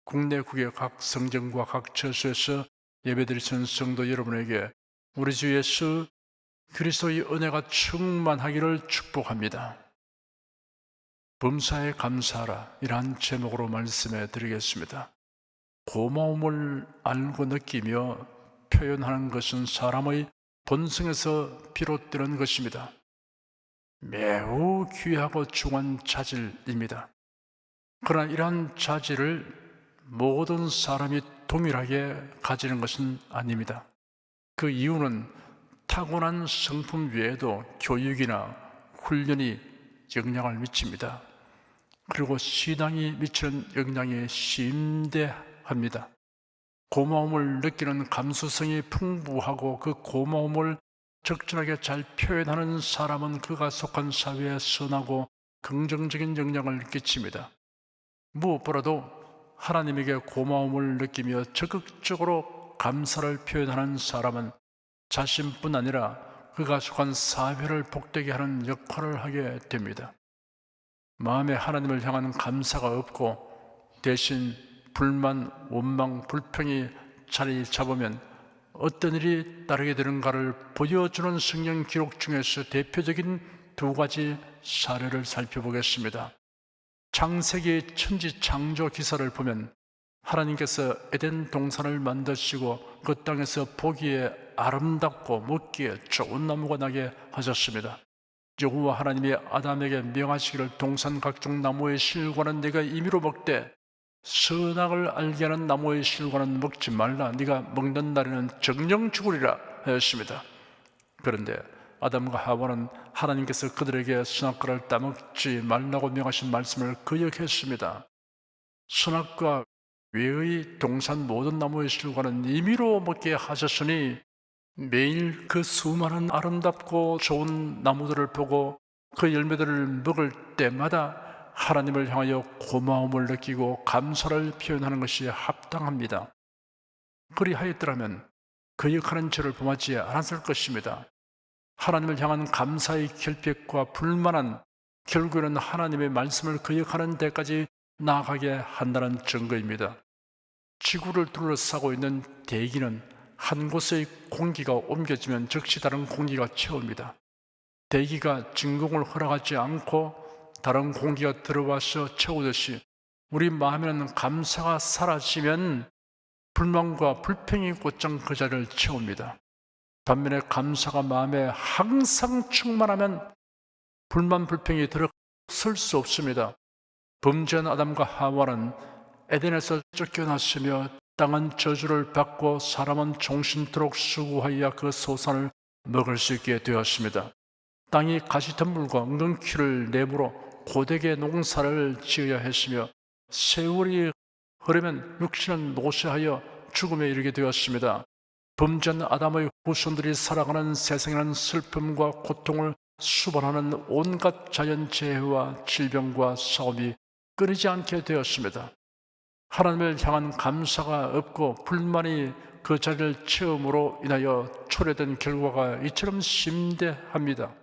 국내 국외 각 성전과 각 처소에서 예배드리는 성도 여러분에게 우리 주 예수 그리스도의 은혜가 충만하기를 축복합니다. 범사에 감사하라, 이러한 제목으로 말씀해 드리겠습니다. 고마움을 알고 느끼며 표현하는 것은 사람의 본성에서 비롯되는 것입니다. 매우 귀하고 중요한 자질입니다. 그러나 이러한 자질을 모든 사람이 동일하게 가지는 것은 아닙니다. 그 이유는 타고난 성품 외에도 교육이나 훈련이 영향을 미칩니다. 그리고 신앙이 미치는 영향이 심대합니다. 고마움을 느끼는 감수성이 풍부하고 그 고마움을 적절하게 잘 표현하는 사람은 그가 속한 사회에 선하고 긍정적인 영향을 끼칩니다. 무엇보다도 하나님에게 고마움을 느끼며 적극적으로 감사를 표현하는 사람은 자신뿐 아니라 그가 속한 사회를 복되게 하는 역할을 하게 됩니다. 마음에 하나님을 향한 감사가 없고 대신 불만, 원망, 불평이 자리 잡으면 어떤 일이 따르게 되는가를 보여주는 성경 기록 중에서 대표적인 두 가지 사례를 살펴보겠습니다. 창세기 천지 창조 기사를 보면 하나님께서 에덴 동산을 만드시고 그 땅에서 보기에 아름답고 먹기에 좋은 나무가 나게 하셨습니다. 여호와 하나님이 아담에게 명하시기를 동산 각종 나무의 실과는 네가 임의로 먹되 선악을 알게 하는 나무의 실과는 먹지 말라. 네가 먹는 날에는 정령 죽으리라 하였습니다. 그런데 아담과 하와는 하나님께서 그들에게 선악과를 따먹지 말라고 명하신 말씀을 거역했습니다. 선악과 외의 동산 모든 나무의 실과는 임의로 먹게 하셨으니 매일 그 수많은 아름답고 좋은 나무들을 보고 그 열매들을 먹을 때마다 하나님을 향하여 고마움을 느끼고 감사를 표현하는 것이 합당합니다. 그리하였더라면 거역하는 죄를 범하지 않았을 것입니다. 하나님을 향한 감사의 결핍과 불만은 결국에는 하나님의 말씀을 거역하는 데까지 나아가게 한다는 증거입니다. 지구를 둘러싸고 있는 대기는 한 곳의 공기가 옮겨지면 즉시 다른 공기가 채웁니다. 대기가 진공을 허락하지 않고 다른 공기가 들어와서 채우듯이 우리 마음에는 감사가 사라지면 불만과 불평이 곧장 그 자리를 채웁니다. 반면에 감사가 마음에 항상 충만하면 불만, 불평이 들어설 수 없습니다. 범죄한 아담과 하와는 에덴에서 쫓겨났으며 땅은 저주를 받고 사람은 종신토록 수고하여 그 소산을 먹을 수 있게 되었습니다. 땅이 가시덤불과 엉겅퀴를 내물어 고되게 농사를 지어야 했으며 세월이 흐르면 육신은 노쇠하여 죽음에 이르게 되었습니다. 범죄한 아담의 후손들이 살아가는 세상에는 슬픔과 고통을 수반하는 온갖 자연재해와 질병과 싸움이 끊이지 않게 되었습니다. 하나님을 향한 감사가 없고 불만이 그 자리를 채움으로 인하여 초래된 결과가 이처럼 심대합니다.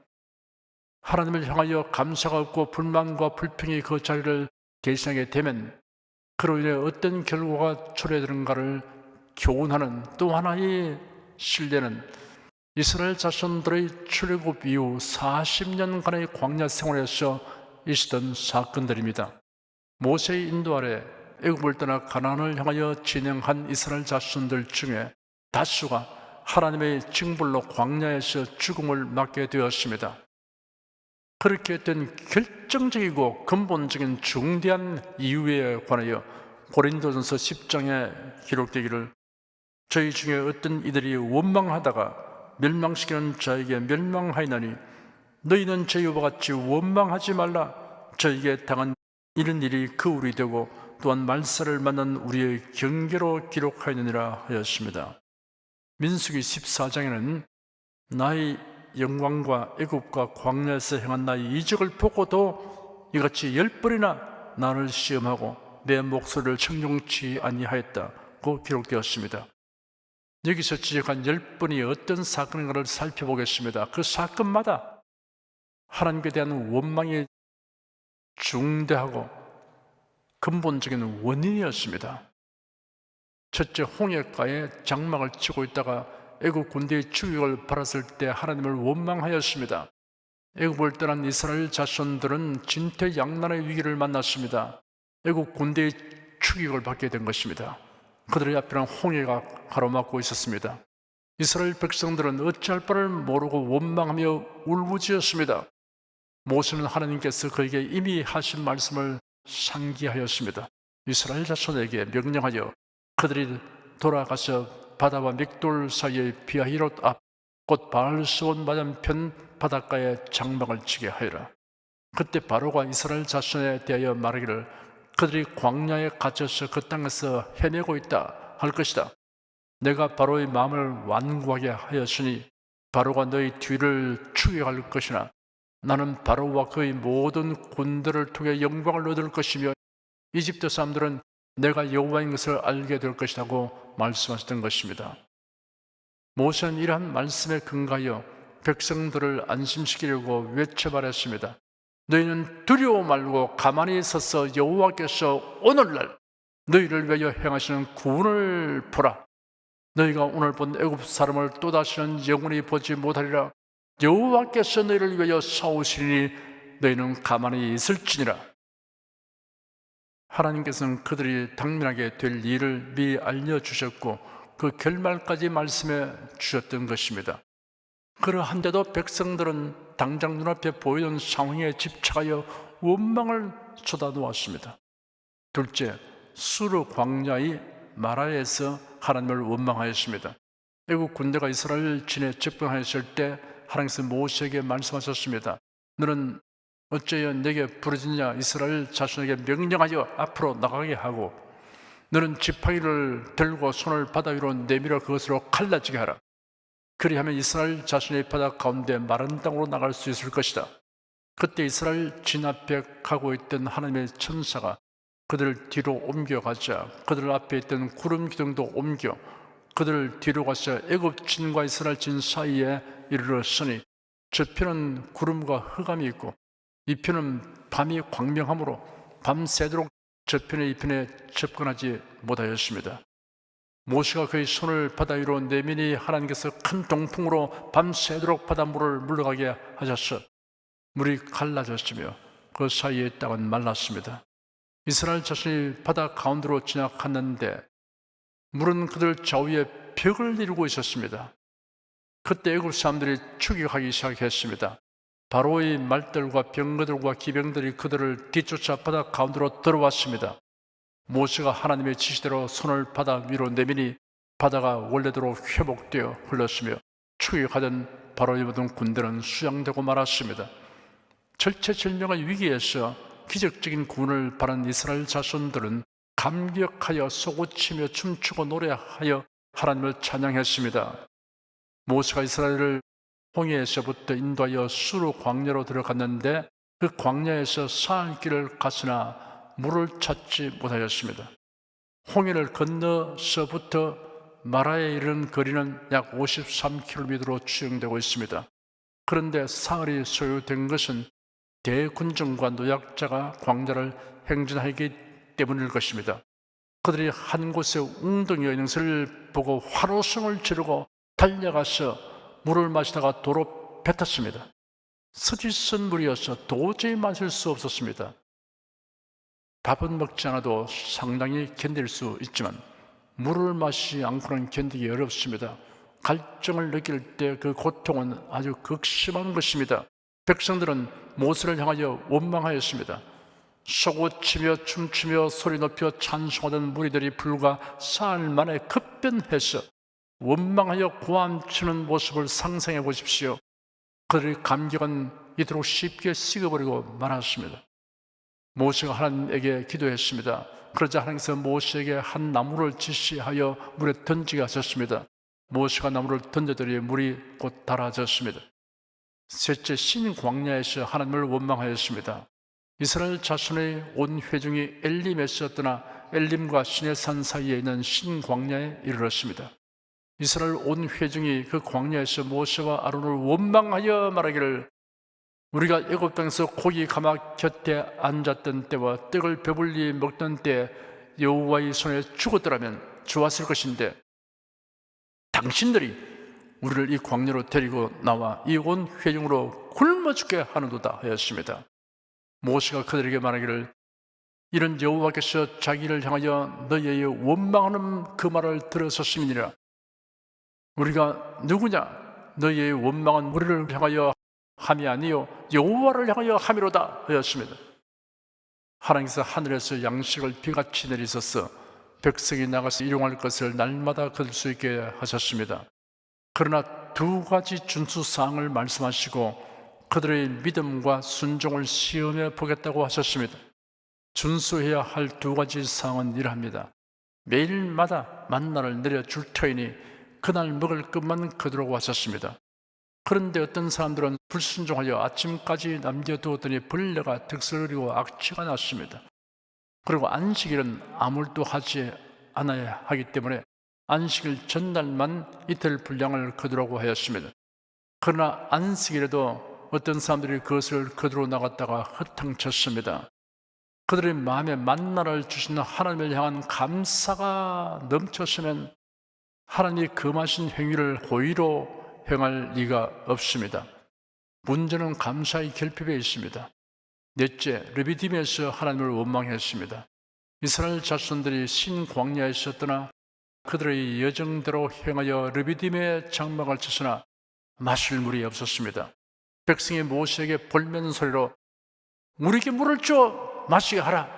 하나님을 향하여 감사가 없고 불만과 불평이 그 자리를 대신하게 되면 그로 인해 어떤 결과가 초래되는가를 교훈하는 또 하나의 신뢰는 이스라엘 자손들의 출애굽 이후 40년간의 광야 생활에서 있었던 사건들입니다. 모세의 인도 아래 애굽을 떠나 가나안을 향하여 진행한 이스라엘 자손들 중에 다수가 하나님의 징벌로 광야에서 죽음을 맞게 되었습니다. 그렇게 된 결정적이고 근본적인 중대한 이유에 관하여 고린도전서 10장에 기록되기를 저희 중에 어떤 이들이 원망하다가 멸망시키는 자에게 멸망하이나니 너희는 저희와 같이 원망하지 말라. 저에게 당한 이런 일이 그 우리 되고 또한 말살을 만난 우리의 경계로 기록하였느니라 하였습니다. 민수기 14장에는 나의 영광과 애굽과 광야에서 행한 나의 이적을 보고도 이같이 10번이나 나를 시험하고 내 목소리를 청종치 아니하였다고 기록되었습니다. 여기서 지적한 10번이 어떤 사건인가를 살펴보겠습니다. 그 사건마다 하나님께 대한 원망이 중대하고 근본적인 원인이었습니다. 첫째 홍해가에 장막을 치고 있다가 애굽 군대의 추격을 받았을 때 하나님을 원망하였습니다. 애굽을 떠난 이스라엘 자손들은 진퇴양난의 위기를 만났습니다. 애굽 군대의 추격을 받게 된 것입니다. 그들의 앞에는 홍해가 가로막고 있었습니다. 이스라엘 백성들은 어찌할 바를 모르고 원망하며 울부짖었습니다. 모세는 하나님께서 그에게 이미 하신 말씀을 상기하였습니다. 이스라엘 자손에게 명령하여 그들이 돌아가서 바다와 믹돌 사이의 비하히롯 앞 곧 바알스온 맞은편 바닷가에 장막을 치게 하여라. 그때 바로가 이스라엘 자손에 대하여 말하기를 그들이 광야에 갇혀서 그 땅에서 헤매고 있다 할 것이다. 내가 바로의 마음을 완고하게 하였으니 바로가 너희 뒤를 추격할 것이나 나는 바로와 그의 모든 군대를 통해 영광을 얻을 것이며 이집트 사람들은 내가 여호와인 것을 알게 될 것이라고 말씀하셨던 것입니다. 모세는 이러한 말씀에 근거하여 백성들을 안심시키려고 외쳐 말했습니다. 너희는 두려워 말고 가만히 서서 여호와께서 오늘날 너희를 위하여 행하시는 구원을 보라. 너희가 오늘 본 애굽 사람을 또다시는 영원히 보지 못하리라. 여호와께서 너희를 위하여 싸우시니 너희는 가만히 있을지니라. 하나님께서는 그들이 당면하게 될 일을 미리 알려주셨고 그 결말까지 말씀해 주셨던 것입니다. 그러한데도 백성들은 당장 눈앞에 보이는 상황에 집착하여 원망을 쏟아놓았습니다. 둘째, 수르 광야의 마라에서 하나님을 원망하였습니다. 애국 군대가 이스라엘 진에 접근하였을 때 하나님께서 모세에게 말씀하셨습니다. 너는 어찌하여 내게 부르짖냐? 이스라엘 자손에게 명령하여 앞으로 나가게 하고 너는 지팡이를 들고 손을 바다 위로 내밀어 그것으로 갈라지게 하라. 그리하면 이스라엘 자손의 바다 가운데 마른 땅으로 나갈 수 있을 것이다. 그때 이스라엘 진 앞에 가고 있던 하나님의 천사가 그들을 뒤로 옮겨가자 그들 앞에 있던 구름 기둥도 옮겨 그들을 뒤로 가서 애굽 진과 이스라엘 진 사이에 이르렀으니 저편은 구름과 흑암이 있고 이 편은 밤이 광명하므로 밤새도록 저편의 이 편에 접근하지 못하였습니다. 모세가 그의 손을 바다 위로 내미니 하나님께서 큰 동풍으로 밤새도록 바닷물을 물러가게 하셨어 물이 갈라졌으며 그 사이의 땅은 말랐습니다. 이스라엘 자손이 바다 가운데로 지나갔는데 물은 그들 좌우에 벽을 이루고 있었습니다. 그때 애굽 사람들이 추격하기 시작했습니다. 바로의 말들과 병거들과 기병들이 그들을 뒤쫓아 바다 가운데로 들어왔습니다. 모세가 하나님의 지시대로 손을 바다 위로 내미니 바다가 원래대로 회복되어 흘렀으며 추격하던 바로의 모든 군대는 수양되고 말았습니다. 절체절명의 위기에서 기적적인 구원을 바란 이스라엘 자손들은 감격하여 쏘고치며 춤추고 노래하여 하나님을 찬양했습니다. 모세가 이스라엘을 홍해에서부터 인도하여 수르 광야로 들어갔는데 그 광야에서 사흘 길을 갔으나 물을 찾지 못하였습니다. 홍해를 건너서부터 마라에 이르는 거리는 약 53km로 추정되고 있습니다. 그런데 사흘이 소요된 것은 대군정과 노약자가 광야를 행진하기 때문일 것입니다. 그들이 한 곳에 웅덩이가 있는 것을 보고 환호성을 지르고 달려가서 물을 마시다가 도로 뱉었습니다. 스지쓴 물이어서 도저히 마실 수 없었습니다. 밥은 먹지 않아도 상당히 견딜 수 있지만 물을 마시지 않고는 견디기 어렵습니다. 갈증을 느낄 때 그 고통은 아주 극심한 것입니다. 백성들은 모세를 향하여 원망하였습니다. 쏘고치며 춤추며 소리 높여 찬송하던 무리들이 불과 사흘 만에 급변해서 원망하여 고함치는 모습을 상상해 보십시오. 그들의 감격은 이토록 쉽게 식어버리고 말았습니다. 모세가 하나님에게 기도했습니다. 그러자 하나님께서 모세에게 한 나무를 지시하여 물에 던지게 하셨습니다. 모세가 나무를 던져더니 물이 곧 닳아졌습니다. 셋째, 신 광야에서 하나님을 원망하였습니다. 이스라엘 자손의 온 회중이 엘림에서 떠나 엘림과 시내산 사이에 있는 신 광야에 이르렀습니다. 이스라엘 온 회중이 그 광야에서 모세와 아론을 원망하여 말하기를 우리가 애굽 땅에서 고기 가마 곁에 앉았던 때와 떡을 배불리 먹던 때 여호와의 손에 죽었더라면 좋았을 것인데 당신들이 우리를 이 광야로 데리고 나와 이 온 회중으로 굶어 죽게 하는도다 하였습니다. 모세가 그들에게 말하기를 이런 여호와께서 자기를 향하여 너희의 원망하는 그 말을 들으셨음이니라. 우리가 누구냐? 너희의 원망은 우리를 향하여 함이 아니요 여호와를 향하여 함이로다 하였습니다. 하나님께서 하늘에서 양식을 비같이 내리셔서 백성이 나가서 일용할 것을 날마다 거둘 수 있게 하셨습니다. 그러나 두 가지 준수사항을 말씀하시고 그들의 믿음과 순종을 시험해 보겠다고 하셨습니다. 준수해야 할 두 가지 사항은 이러합니다. 매일마다 만나를 내려줄 터이니 그날 먹을 것만 거두라고 하셨습니다. 그런데 어떤 사람들은 불순종하여 아침까지 남겨두었더니 벌레가 득설거리고 악취가 났습니다. 그리고 안식일은 아무 일도 하지 않아야 하기 때문에 안식일 전날만 이틀 분량을 거두라고 하였습니다. 그러나 안식일에도 어떤 사람들이 그것을 거두러 나갔다가 허탕쳤습니다. 그들의 마음에 만나를 주시는 하나님을 향한 감사가 넘쳤으면 하나님이 금하신 행위를 고의로 행할 리가 없습니다. 문제는 감사의 결핍에 있습니다. 넷째, 르비딤에서 하나님을 원망했습니다. 이스라엘 자손들이 신광야에서 떠나 그들의 여정대로 행하여 르비딤의 장막을 쳤으나 마실 물이 없었습니다. 백성이 모세에게 볼멘 소리로 우리에게 물을 줘 마시게 하라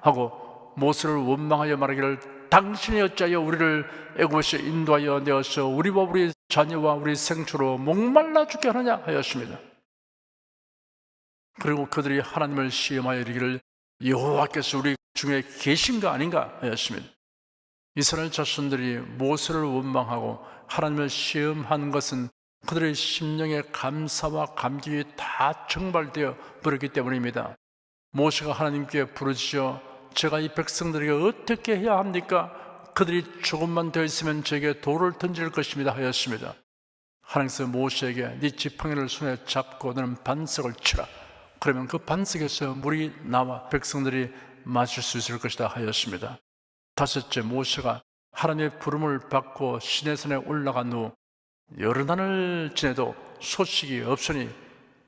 하고 모세를 원망하여 말하기를 당신이 어찌하여 우리를 애굽에서 인도하여 내어서 우리와 우리 자녀와 우리 생초로 목말라 죽게 하느냐 하였습니다. 그리고 그들이 하나님을 시험하여 이르기를 여호와께서 우리 중에 계신가 아닌가 하였습니다. 이스라엘 자손들이 모세를 원망하고 하나님을 시험한 것은 그들의 심령의 감사와 감격이 다 증발되어 버렸기 때문입니다. 모세가 하나님께 부르짖어 제가 이 백성들에게 어떻게 해야 합니까? 그들이 조금만 더 있으면 저에게 돌을 던질 것입니다 하였습니다. 하나님께서 모세에게 네 지팡이를 손에 잡고 너는 반석을 치라. 그러면 그 반석에서 물이 나와 백성들이 마실 수 있을 것이다 하였습니다. 다섯째, 모세가 하나님의 부름을 받고 시내산에 올라간 후 여러 날을 지내도 소식이 없으니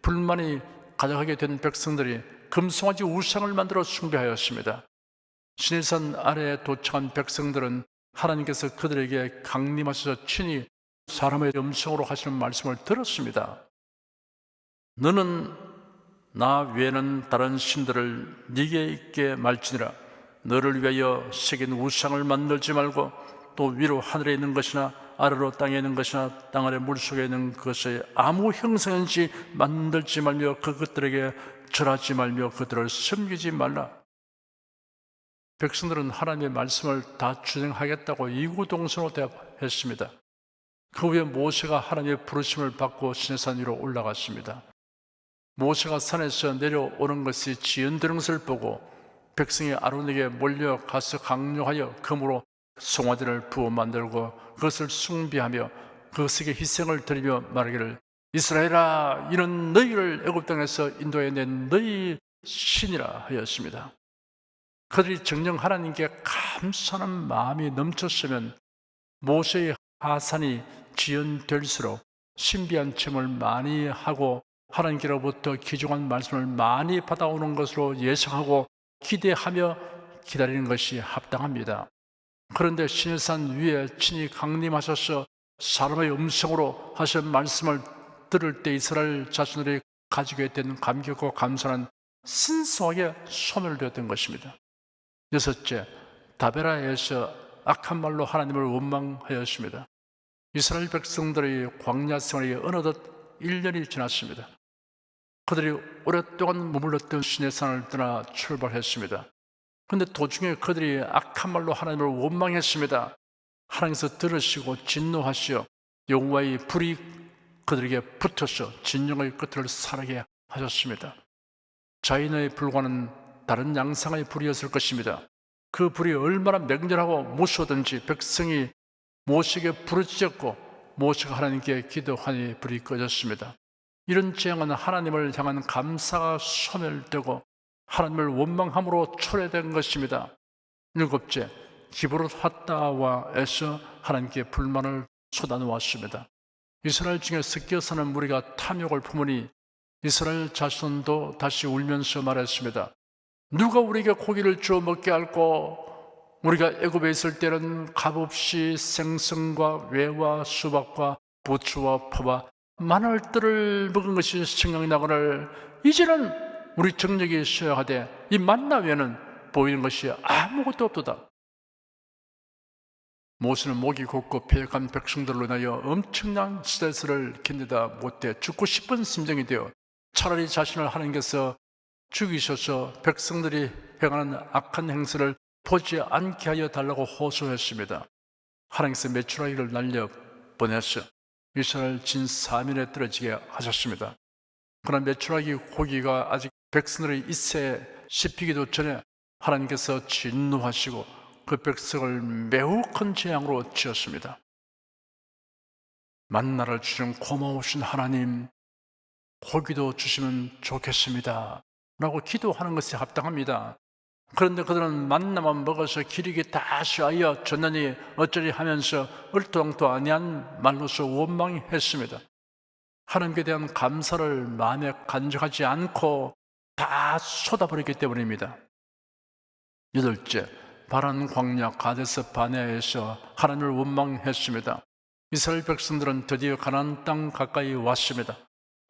불만이 가득하게 된 백성들이 금송아지 우상을 만들어 숭배하였습니다. 시내산 아래에 도착한 백성들은 하나님께서 그들에게 강림하셔서 친히 사람의 음성으로 하시는 말씀을 들었습니다. 너는 나 외에는 다른 신들을 네게 있게 말지니라. 너를 위하여 새긴 우상을 만들지 말고 또 위로 하늘에 있는 것이나 아래로 땅에 있는 것이나 땅 아래 물속에 있는 것에 아무 형상인지 만들지 말며 그것들에게 절하지 말며 그들을 섬기지 말라. 백성들은 하나님의 말씀을 다 준행하겠다고 이구동성으로 대답했습니다. 그 후에 모세가 하나님의 부르심을 받고 시내산 위로 올라갔습니다. 모세가 산에서 내려오는 것이 지연되는 것을 보고 백성이 아론에게 몰려가서 강요하여 금으로 송아지를 부어 만들고 그것을 숭배하며 그것에게 희생을 드리며 말하기를 이스라엘아 이는 너희를 애굽 땅에서 인도해낸 너희 신이라 하였습니다. 그들이 정녕 하나님께 감사하는 마음이 넘쳤으면 모세의 하산이 지연될수록 신비한 체험을 많이 하고 하나님께로부터 귀중한 말씀을 많이 받아오는 것으로 예상하고 기대하며 기다리는 것이 합당합니다. 그런데 시내산 위에 친히 강림하셔서 사람의 음성으로 하신 말씀을 들을 때 이스라엘 자신들이 가지게 된 감격과 감사는 신성하게 소멸되었던 것입니다. 여섯째, 다베라에서 악한 말로 하나님을 원망하였습니다. 이스라엘 백성들의 광야 생활이 어느덧 1년이 지났습니다. 그들이 오랫동안 머물렀던 시내산을 떠나 출발했습니다. 그런데 도중에 그들이 악한 말로 하나님을 원망했습니다. 하나님께서 들으시고 진노하시어 여호와의 불이 그들에게 붙어서 진영의 끝을 살하게 하셨습니다. 자인의 불과는 다른 양상의 불이었을 것입니다. 그 불이 얼마나 맹렬하고 무서웠던지 백성이 모세에게 부르짖었고 모세가 하나님께 기도하니 불이 꺼졌습니다. 이런 재앙은 하나님을 향한 감사가 소멸되고 하나님을 원망함으로 초래된 것입니다. 일곱째, 기브롯 핫다와에서 하나님께 불만을 쏟아놓았습니다. 이스라엘 중에 섞여 사는 무리가 탐욕을 품으니 이스라엘 자손도 다시 울면서 말했습니다. 누가 우리에게 고기를 주어 먹게 할꼬? 우리가 애굽에 있을 때는 값없이 생선과 외와 수박과 부추와 포와 마늘들을 먹은 것이 생각이 나거늘 이제는 우리 정력이 있어야 하되 이 만나 외에는 보이는 것이 아무것도 없도다. 모세는 목이 곧고 패역한 백성들로 인하여 엄청난 스트레스를 견디다 못해 죽고 싶은 심정이 되어 차라리 자신을 하나님께서 죽이셔서 백성들이 행하는 악한 행세를 보지 않게 하여 달라고 호소했습니다. 하나님께서 메추라기를 날려 보내서 이스라엘 진 사면에 떨어지게 하셨습니다. 그러나 메추라기 고기가 아직 백성들의 입새에 씹히기도 전에 하나님께서 진노하시고 그 백성을 매우 큰 재앙으로 치었습니다. 만나를 주신 고마우신 하나님, 고기도 주시면 좋겠습니다 라고 기도하는 것이 합당합니다. 그런데 그들은 만나만 먹어서 기력이 다 쇠하여 졌느니 어쩌리 하면서 얼토당토 아니한 말로서 원망했습니다. 하나님께 대한 감사를 마음에 간직하지 않고 다 쏟아버렸기 때문입니다. 여덟째, 바란 광야 가데스 바네아에서 하나님을 원망했습니다. 이스라엘 백성들은 드디어 가나안 땅 가까이 왔습니다.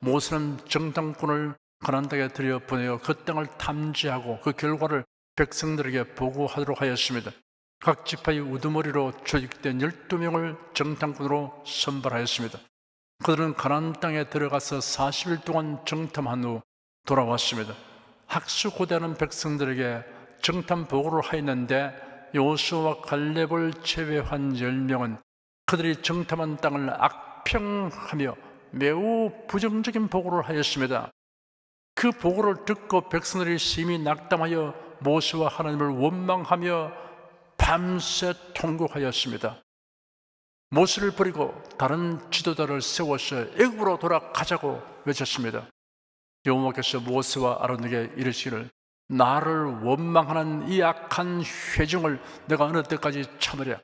모세는 정탐꾼을 가나안 땅에 들여보내어 그 땅을 탐지하고 그 결과를 백성들에게 보고하도록 하였습니다. 각 지파의 우두머리로 조직된 12명을 정탐꾼으로 선발하였습니다. 그들은 가나안 땅에 들어가서 40일 동안 정탐한 후 돌아왔습니다. 학수고대하는 백성들에게 정탐 보고를 하였는데 여호수아와 갈렙을 제외한 10명은 그들이 정탐한 땅을 악평하며 매우 부정적인 보고를 하였습니다. 그 보고를 듣고 백성들이 심히 낙담하여 모세와 하나님을 원망하며 밤새 통곡하였습니다. 모세를 버리고 다른 지도자를 세워서 애굽으로 돌아가자고 외쳤습니다. 여호와께서 모세와 아론에게 이르시기를 나를 원망하는 이 악한 회중을 내가 어느 때까지 참으랴.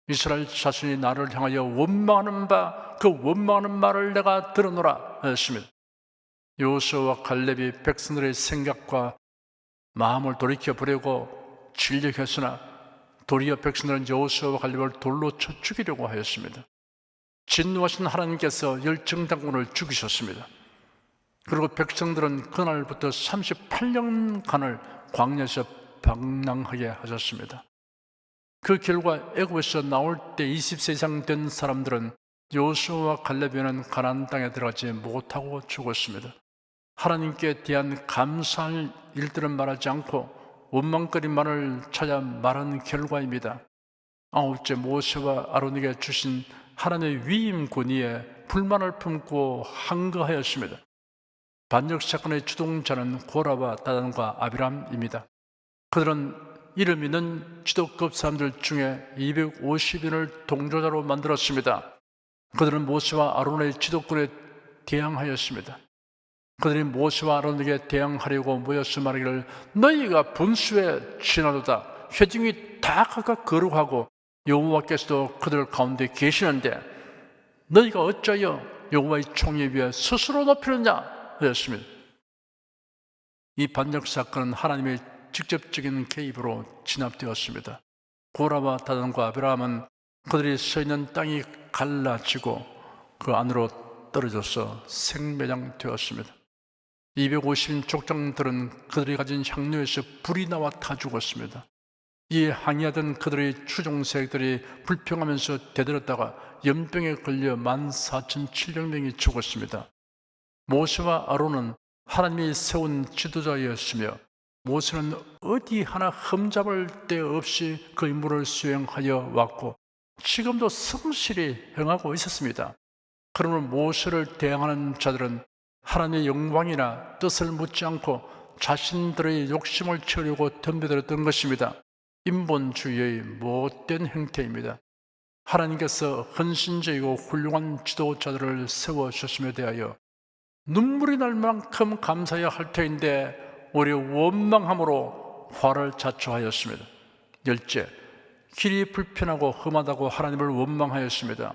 이스라엘 자손이 나를 향하여 원망하는 바 그 원망하는 말을 내가 들어노라 하였습니다. 여호수아와 갈렙이 백성들의 생각과 마음을 돌이켜 보려고 진력했으나 도리어 백성들은 여호수아와 갈렙을 돌로 쳐 죽이려고 하였습니다. 진노하신 하나님께서 열정당군을 죽이셨습니다. 그리고 백성들은 그날부터 38년간을 광야에서 방랑하게 하셨습니다. 그 결과 애굽에서 나올 때 20세 이상 된 사람들은 여호수아와 갈렙에는 가나안 땅에 들어가지 못하고 죽었습니다. 하나님께 대한 감사할 일들은 말하지 않고 원망거리만을 찾아 말한 결과입니다. 아홉째, 모세와 아론에게 주신 하나님의 위임 권위에 불만을 품고 항거하였습니다. 반역 사건의 주동자는 고라와 다단과 아비람입니다. 그들은 이름 있는 지도급 사람들 중에 250인을 동조자로 만들었습니다. 그들은 모세와 아론의 지도권에 대항하였습니다. 그들이 모세와 아론에게 대항하려고 모여서 말하기를 너희가 분수에 지나도다. 회중이 다 각각 거룩하고 여호와께서도 그들 가운데 계시는데 너희가 어찌하여 여호와의 총회 위에 스스로 높이느냐 하였습니다. 이 반역 사건은 하나님의 직접적인 개입으로 진압되었습니다. 고라와 다단과 아비람은 그들이 서 있는 땅이 갈라지고 그 안으로 떨어져서 생매장되었습니다. 250인 족장들은 그들이 가진 향로에서 불이 나와 타 죽었습니다. 이에 항의하던 그들의 추종세력들이 불평하면서 대들었다가 연병에 걸려 14,700명이 죽었습니다. 모세와 아론은 하나님이 세운 지도자였으며 모세는 어디 하나 흠잡을 데 없이 그 임무를 수행하여 왔고 지금도 성실히 행하고 있었습니다. 그러므로 모세를 대항하는 자들은 하나님의 영광이나 뜻을 묻지 않고 자신들의 욕심을 채우려고 덤벼들었던 것입니다. 인본주의의 못된 행태입니다. 하나님께서 헌신적이고 훌륭한 지도자들을 세워주셨음에 대하여 눈물이 날 만큼 감사해야 할 터인데 오히려 원망함으로 화를 자초하였습니다. 열째, 길이 불편하고 험하다고 하나님을 원망하였습니다.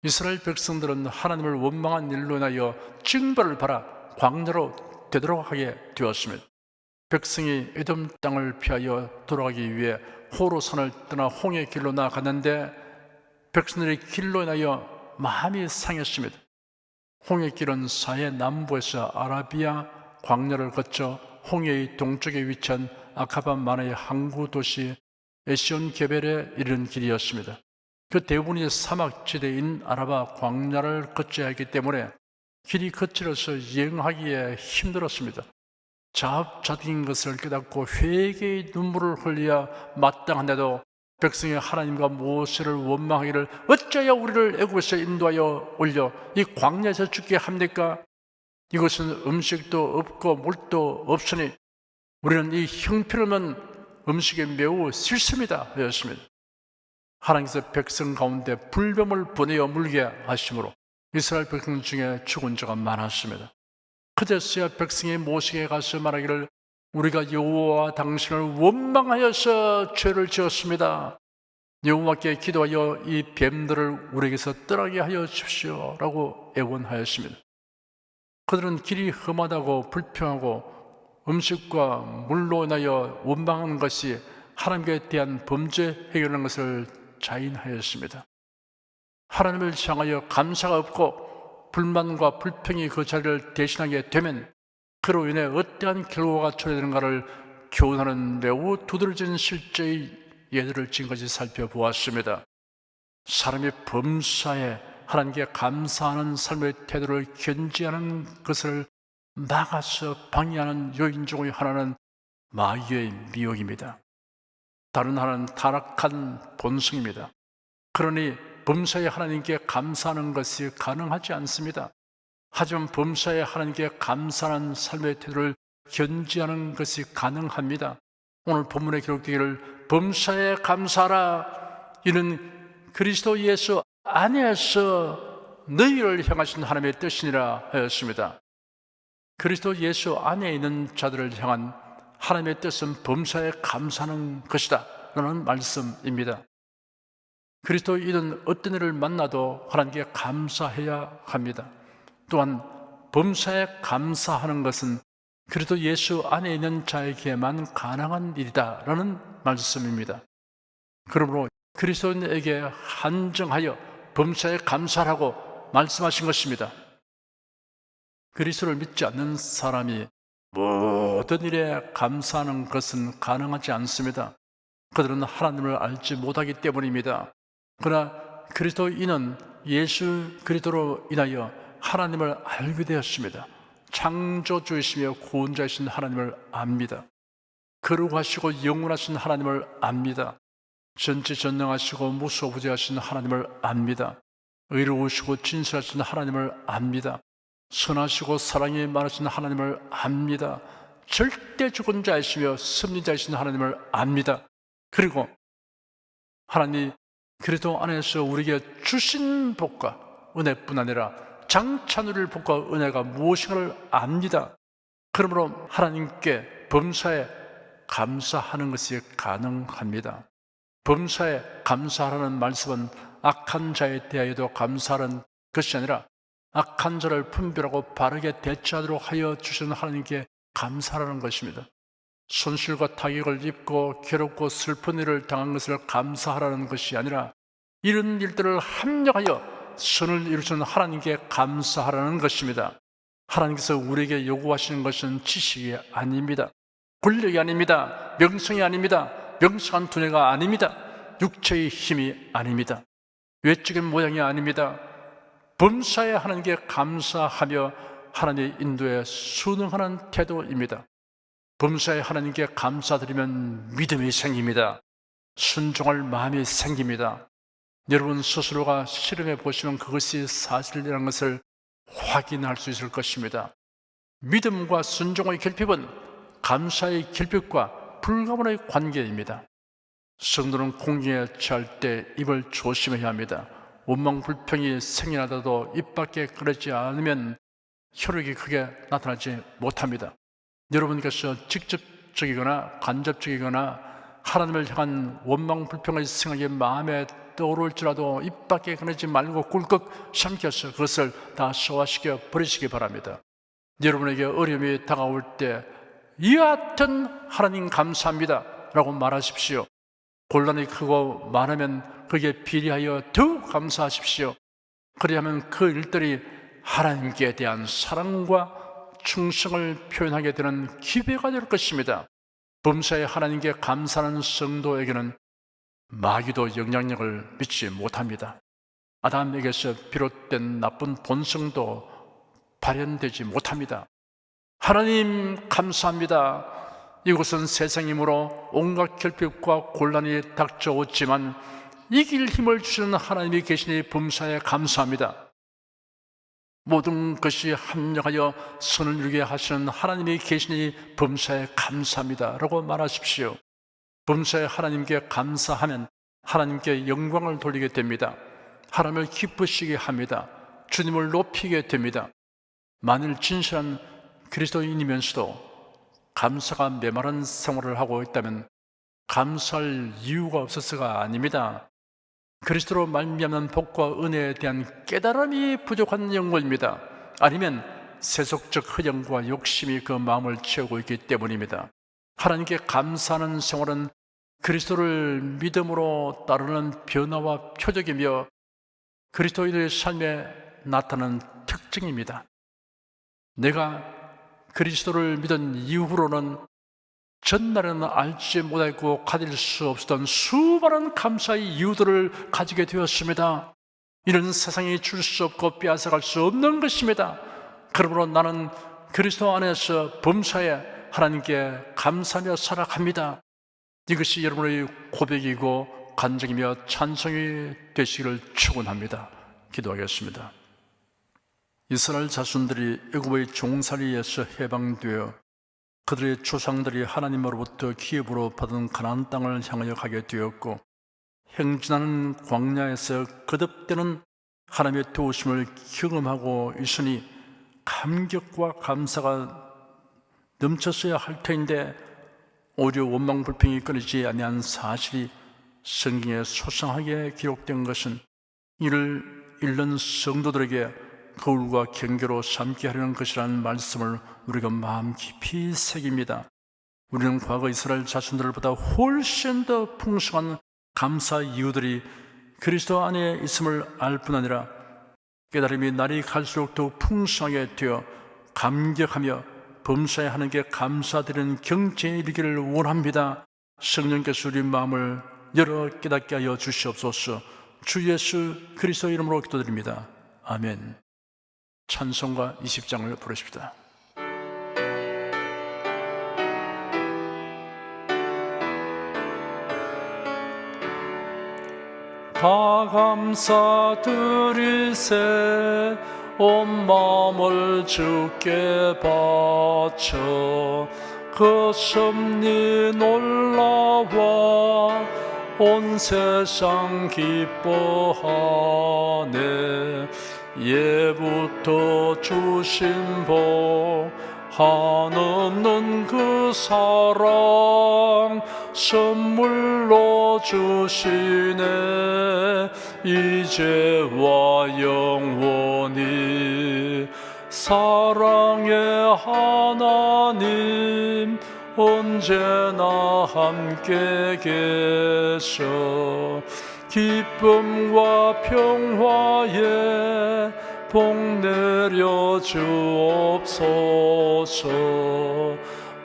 이스라엘 백성들은 하나님을 원망한 일로 인하여 징벌을 받아 광야로 되돌아가게 되었습니다. 백성이 에돔 땅을 피하여 돌아가기 위해 호로산을 떠나 홍해 길로 나아갔는데 백성들의 길로 인하여 마음이 상했습니다. 홍해 길은 사해 남부에서 아라비아 광야를 거쳐 홍해의 동쪽에 위치한 아카바 만의 항구 도시 에시온 게벨에 이르는 길이었습니다. 그 대부분이 사막지대인 아라바 광야를 거쳐야 하기 때문에 길이 거칠어서 여행하기에 힘들었습니다. 자업자득인 것을 깨닫고 회개의 눈물을 흘려야 마땅한데도 백성이 하나님과 모세를 원망하기를 어찌하여 우리를 애굽에서 인도하여 올려 이 광야에서 죽게 합니까? 이것은 음식도 없고 물도 없으니 우리는 이 형편없는 음식에 매우 싫습니다 하였습니다. 하나님께서 백성 가운데 불뱀을 보내어 물게 하심으로 이스라엘 백성 중에 죽은 자가 많았습니다. 그제서야 백성이 모세에게 가서 말하기를 우리가 여호와와 당신을 원망하여서 죄를 지었습니다. 여호와께 기도하여 이 뱀들을 우리에게서 떠나게 하여 주십시오 라고 애원하였습니다. 그들은 길이 험하다고 불평하고 음식과 물로 인하여 원망하는 것이 하나님께 대한 범죄 해결하는 것을 자인하였습니다. 하나님을 향하여 감사가 없고 불만과 불평이 그 자리를 대신하게 되면 그로 인해 어떠한 결과가 초래되는가를 교훈하는 매우 두드러진 실제의 예들을 지금까지 살펴보았습니다. 사람이 범사에 하나님께 감사하는 삶의 태도를 견지하는 것을 막아서 방해하는 요인 중의 하나는 마귀의 미혹입니다. 다른 하나는 타락한 본성입니다. 그러니 범사에 하나님께 감사하는 것이 가능하지 않습니다. 하지만 범사에 하나님께 감사하는 삶의 태도를 견지하는 것이 가능합니다. 오늘 본문에 기록되기를 범사에 감사하라, 이는 그리스도 예수 안에서 너희를 향하신 하나님의 뜻이니라 하였습니다. 그리스도 예수 안에 있는 자들을 향한 하나님의 뜻은 범사에 감사하는 것이다 라는 말씀입니다. 그리스도인은 어떤 일을 만나도 하나님께 감사해야 합니다. 또한 범사에 감사하는 것은 그리스도 예수 안에 있는 자에게만 가능한 일이다 라는 말씀입니다. 그러므로 그리스도인에게 한정하여 범사에 감사하라고 말씀하신 것입니다. 그리스도를 믿지 않는 사람이 모든 일에 감사하는 것은 가능하지 않습니다. 그들은 하나님을 알지 못하기 때문입니다. 그러나 그리스도인은 예수 그리스도로 인하여 하나님을 알게 되었습니다. 창조주이시며 구원자이신 하나님을 압니다. 거룩하시고 영원하신 하나님을 압니다. 전지전능하시고 무소부재하신 하나님을 압니다. 의로우시고 진실하신 하나님을 압니다. 선하시고 사랑이 많으신 하나님을 압니다. 절대 주권 자이시며 섭리자이신 하나님을 압니다. 그리고 하나님 그리스도 안에서 우리에게 주신 복과 은혜뿐 아니라 장차 누릴 복과 은혜가 무엇인가를 압니다. 그러므로 하나님께 범사에 감사하는 것이 가능합니다. 범사에 감사하라는 말씀은 악한 자에 대하여도 감사하는 것이 아니라 악한 자를 분별하고 바르게 대처하도록 하여 주시는 하나님께 감사하라는 것입니다. 손실과 타격을 입고 괴롭고 슬픈 일을 당한 것을 감사하라는 것이 아니라 이런 일들을 합력하여 선을 이루시는 하나님께 감사하라는 것입니다. 하나님께서 우리에게 요구하시는 것은 지식이 아닙니다. 권력이 아닙니다. 명성이 아닙니다. 명성한 두뇌가 아닙니다. 육체의 힘이 아닙니다. 외적인 모양이 아닙니다. 범사에 하나님께 감사하며 하나님의 인도에 순응하는 태도입니다. 범사에 하나님께 감사드리면 믿음이 생깁니다. 순종할 마음이 생깁니다. 여러분 스스로가 실험해 보시면 그것이 사실이라는 것을 확인할 수 있을 것입니다. 믿음과 순종의 결핍은 감사의 결핍과 불가분의 관계입니다. 성도는 공경에 처할 때 입을 조심해야 합니다. 원망 불평이 생겨나도 입 밖에 꺼내지 않으면 혈육이 크게 나타나지 못합니다. 여러분께서 직접적이거나 간접적이거나 하나님을 향한 원망 불평의 생각이 마음에 떠오를지라도 입 밖에 꺼내지 말고 꿀꺽 삼켜서 그것을 다 소화시켜 버리시기 바랍니다. 여러분에게 어려움이 다가올 때 여하튼 하나님 감사합니다 라고 말하십시오. 곤란이 크고 많으면 거기에 비례하여 더욱 감사하십시오. 그리하면 그 일들이 하나님께 대한 사랑과 충성을 표현하게 되는 기회가 될 것입니다. 범사에 하나님께 감사하는 성도에게는 마귀도 영향력을 미치지 못합니다. 아담에게서 비롯된 나쁜 본성도 발현되지 못합니다. 하나님 감사합니다. 이곳은 세상이므로 온갖 결핍과 곤란이 닥쳐오지만 이길 힘을 주시는 하나님이 계시니 범사에 감사합니다. 모든 것이 합력하여 선을 이루게 하시는 하나님이 계시니 범사에 감사합니다 라고 말하십시오. 범사에 하나님께 감사하면 하나님께 영광을 돌리게 됩니다. 하나님을 기쁘시게 합니다. 주님을 높이게 됩니다. 만일 진실한 그리스도인이면서도 감사가 메마른 생활을 하고 있다면 감사할 이유가 없어서가 아닙니다. 그리스도로 말미암는 복과 은혜에 대한 깨달음이 부족한 연고입니다. 아니면 세속적 흐름과 욕심이 그 마음을 채우고 있기 때문입니다. 하나님께 감사하는 생활은 그리스도를 믿음으로 따르는 변화와 표적이며 그리스도인의 삶에 나타나는 특징입니다. 내가 그리스도를 믿은 이후로는 전날에는 알지 못하고 가질 수 없었던 수많은 감사의 이유들을 가지게 되었습니다. 이는 세상이 줄 수 없고 빼앗아갈 수 없는 것입니다. 그러므로 나는 그리스도 안에서 범사에 하나님께 감사하며 살아갑니다. 이것이 여러분의 고백이고 간증이며 찬송이 되시기를 축원합니다. 기도하겠습니다. 이스라엘 자손들이 애굽의 종살이에서 해방되어 그들의 조상들이 하나님으로부터 기업으로 받은 가나안 땅을 향하여 가게 되었고 행진하는 광야에서 거듭되는 하나님의 도우심을 경험하고 있으니 감격과 감사가 넘쳤어야 할 터인데 오히려 원망 불평이 끊이지 아니한 사실이 성경에 소상하게 기록된 것은 이를 읽는 성도들에게 거울과 경계로 삼게 하려는 것이라는 말씀을 우리가 마음 깊이 새깁니다. 우리는 과거 이스라엘 자손들보다 훨씬 더 풍성한 감사 이유들이 그리스도 안에 있음을 알 뿐 아니라 깨달음이 날이 갈수록 더욱 풍성하게 되어 감격하며 범사에 하나님께 감사드리는 경지에 이르기를 원합니다. 성령께서 우리 마음을 열어 깨닫게 하여 주시옵소서. 주 예수 그리스도 이름으로 기도드립니다. 아멘. 찬송가 20장을 부르십시다. 다 감사드리세 온 마음을 주께 바쳐 그 섭리 놀라와 온 세상 기뻐하네. 예부터 주신 복 한없는 그 사랑 선물로 주시네. 이제와 영원히 사랑의 하나님 언제나 함께 계셔. 기쁨과 평화에 복 내려 주옵소서.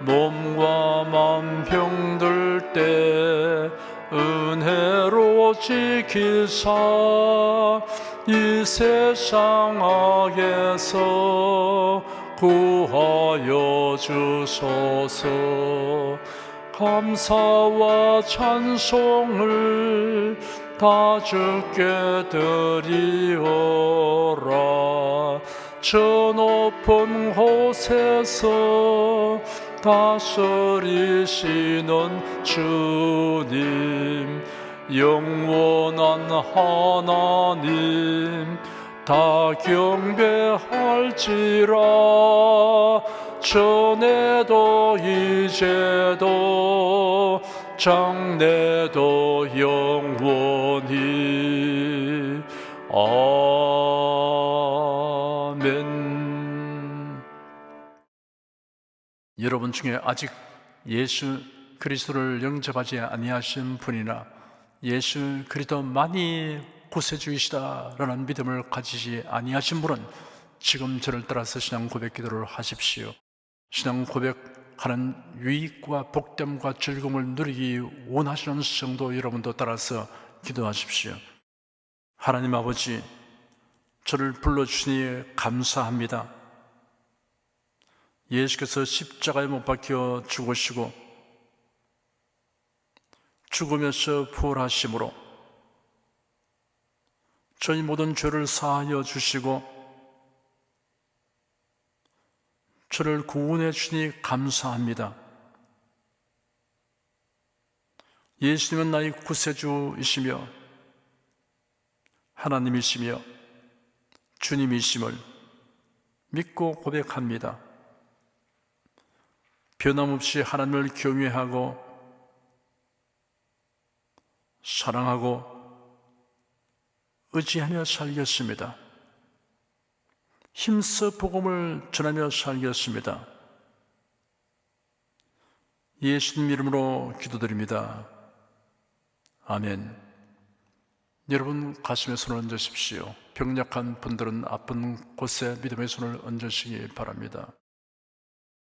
몸과 맘 병들 때 은혜로 지키사 이 세상 악에서 구하여 주소서. 감사와 찬송을 다 주께 드리오라. 저 높은 곳에서 다스리시는 주님, 영원한 하나님 다 경배할지라. 전에도 이제도 장래도 영원히. 아멘. 여러분 중에 아직 예수 그리스도를 영접하지 아니하신 분이나 예수 그리스도만이 구세주이시다라는 믿음을 가지지 아니하신 분은 지금 저를 따라서 신앙 고백 기도를 하십시오. 신앙 고백하는 유익과 복됨과 즐거움을 누리기 원하시는 성도 여러분도 따라서 기도하십시오. 하나님 아버지, 저를 불러주시니 감사합니다. 예수께서 십자가에 못 박혀 죽으시고 죽으면서 부활하심으로 저희 모든 죄를 사하여 주시고 저를 구원해 주시니 감사합니다. 예수님은 나의 구세주이시며 하나님이시며 주님이심을 믿고 고백합니다. 변함없이 하나님을 경외하고 사랑하고 의지하며 살겠습니다. 힘써 복음을 전하며 살겠습니다. 예수님 이름으로 기도드립니다. 아멘. 여러분 가슴에 손을 얹으십시오. 병약한 분들은 아픈 곳에 믿음의 손을 얹으시기 바랍니다.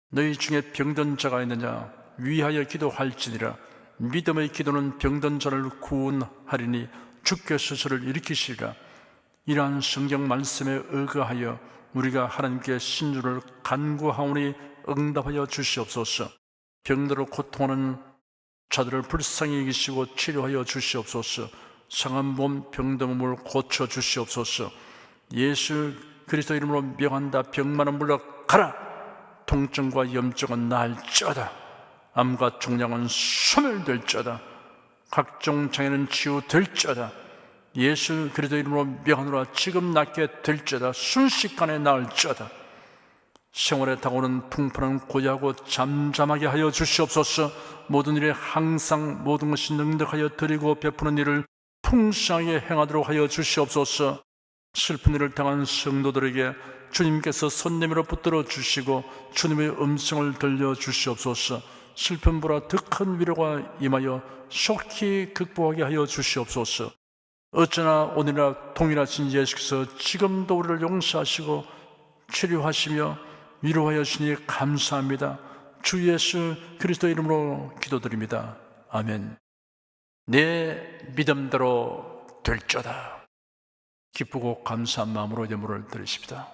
너희 중에 병든 자가 있느냐? 위하여 기도할지니라. 믿음의 기도는 병든 자를 구원하리니 주께서 저를 일으키시리라. 이러한 성경 말씀에 의거하여 우리가 하나님께 신주를 간구하오니 응답하여 주시옵소서. 병들어 고통하는 자들을 불쌍히 여기시고 치료하여 주시옵소서. 상한 몸 병든 몸을 고쳐 주시옵소서. 예수 그리스도 이름으로 명한다. 병만은 물러가라. 통증과 염증은 나을지어다. 암과 종양은 소멸될지어다. 각종 장애는 치유될지어다. 예수 그리스도 이름으로 명하노라. 지금 낫게 될지어다. 순식간에 나을지어다. 생활에 다가오는 풍파는 고요하고 잠잠하게 하여 주시옵소서. 모든 일에 항상 모든 것이 능력하여 드리고 베푸는 일을 풍성하게 행하도록 하여 주시옵소서. 슬픈 일을 당한 성도들에게 주님께서 손내밀어 붙들어 주시고 주님의 음성을 들려 주시옵소서. 슬픔보다 더 큰 위로가 임하여 속히 극복하게 하여 주시옵소서. 어쩌나 오늘이나 동일하신 예수께서 지금도 우리를 용서하시고 치료하시며 위로하여 주시니 감사합니다. 주 예수 그리스도 이름으로 기도드립니다. 아멘. 내 믿음대로 될지어다. 기쁘고 감사한 마음으로 예물을 드리십니다.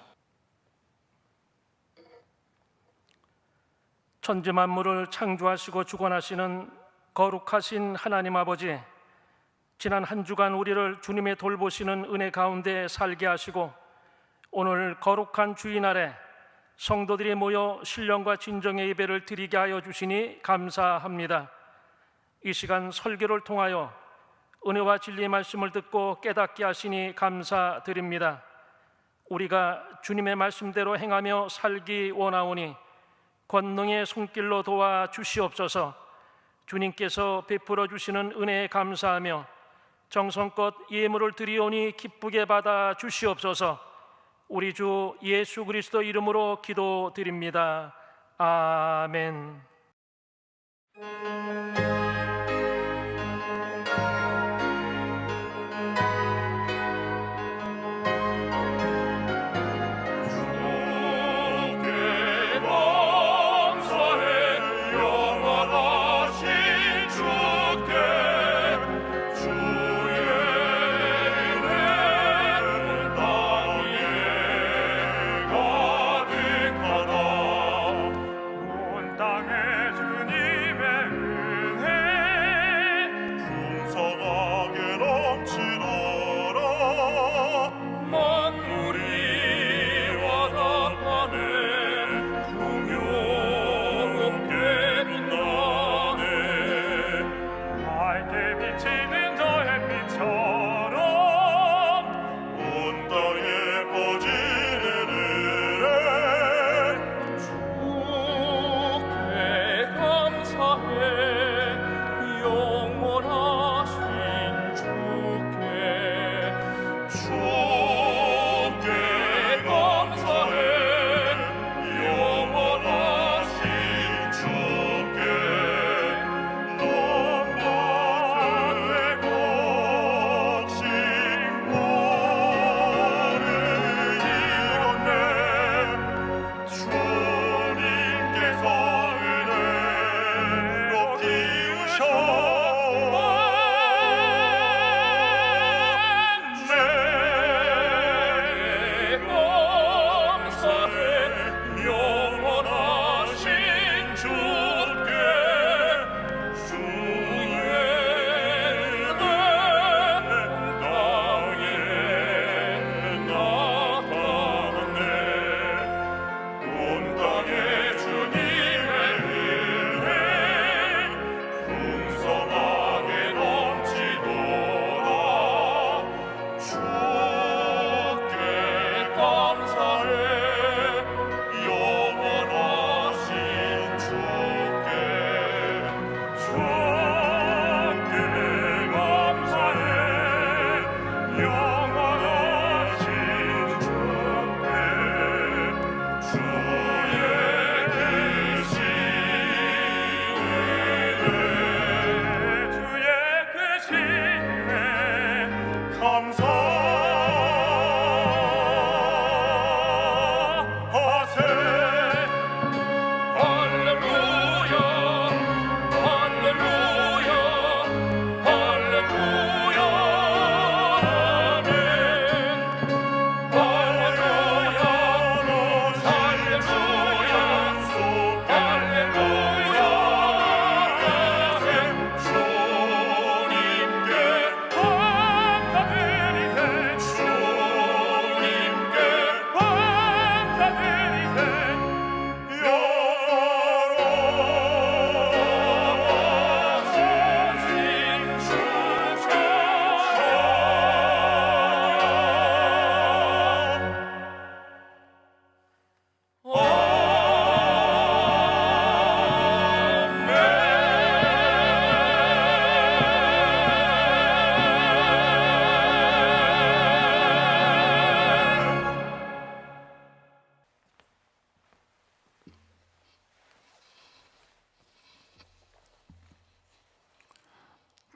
천지 만물을 창조하시고 주관하시는 거룩하신 하나님 아버지, 지난 한 주간 우리를 주님의 돌보시는 은혜 가운데 살게 하시고 오늘 거룩한 주일날에 성도들이 모여 신령과 진정의 예배를 드리게 하여 주시니 감사합니다. 이 시간 설교를 통하여 은혜와 진리의 말씀을 듣고 깨닫게 하시니 감사드립니다. 우리가 주님의 말씀대로 행하며 살기 원하오니 권능의 손길로 도와 주시옵소서. 주님께서 베풀어 주시는 은혜에 감사하며 정성껏 예물을 드리오니 기쁘게 받아 주시옵소서. 우리 주 예수 그리스도 이름으로 기도드립니다. 아멘. 땅에 주님의 영원없이 주의 크신 은혜 감사하세. 할렐루야 할렐루야 할렐루야 아멘. 할렐루야 할렐루야 할렐루야 아멘. 주님께 감사드리세. 주님께 감사드리세.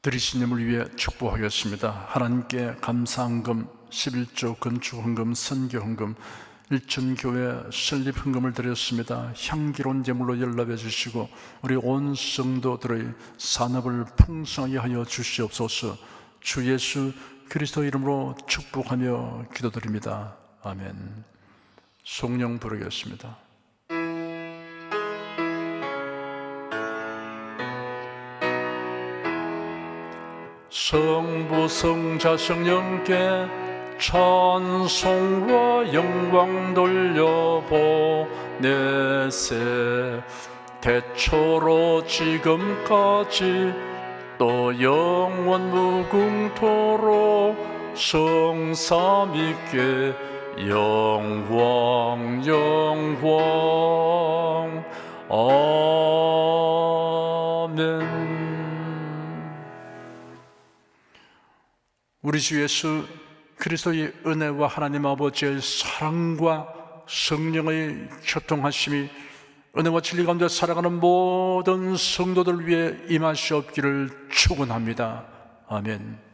들으신 님을 위해 축복하겠습니다. 하나님께 감사헌금, 11조 건축헌금, 선교헌금, 일천교회 설립헌금을 드렸습니다. 향기로운 제물로 연락해 주시고 우리 온 성도들의 산업을 풍성하게 하여 주시옵소서. 주 예수 그리스도 이름으로 축복하며 기도드립니다. 아멘. 성령 부르겠습니다. 성부 성자 성령께 찬송과 영광 돌려보내세. 태초로 지금까지 또 영원 무궁토록 성삼위께 영광 영광 아멘. 우리 주 예수 그리스도의 은혜와 하나님 아버지의 사랑과 성령의 교통하심이 은혜와 진리 가운데 살아가는 모든 성도들 위해 임하시옵기를 축원합니다. 아멘.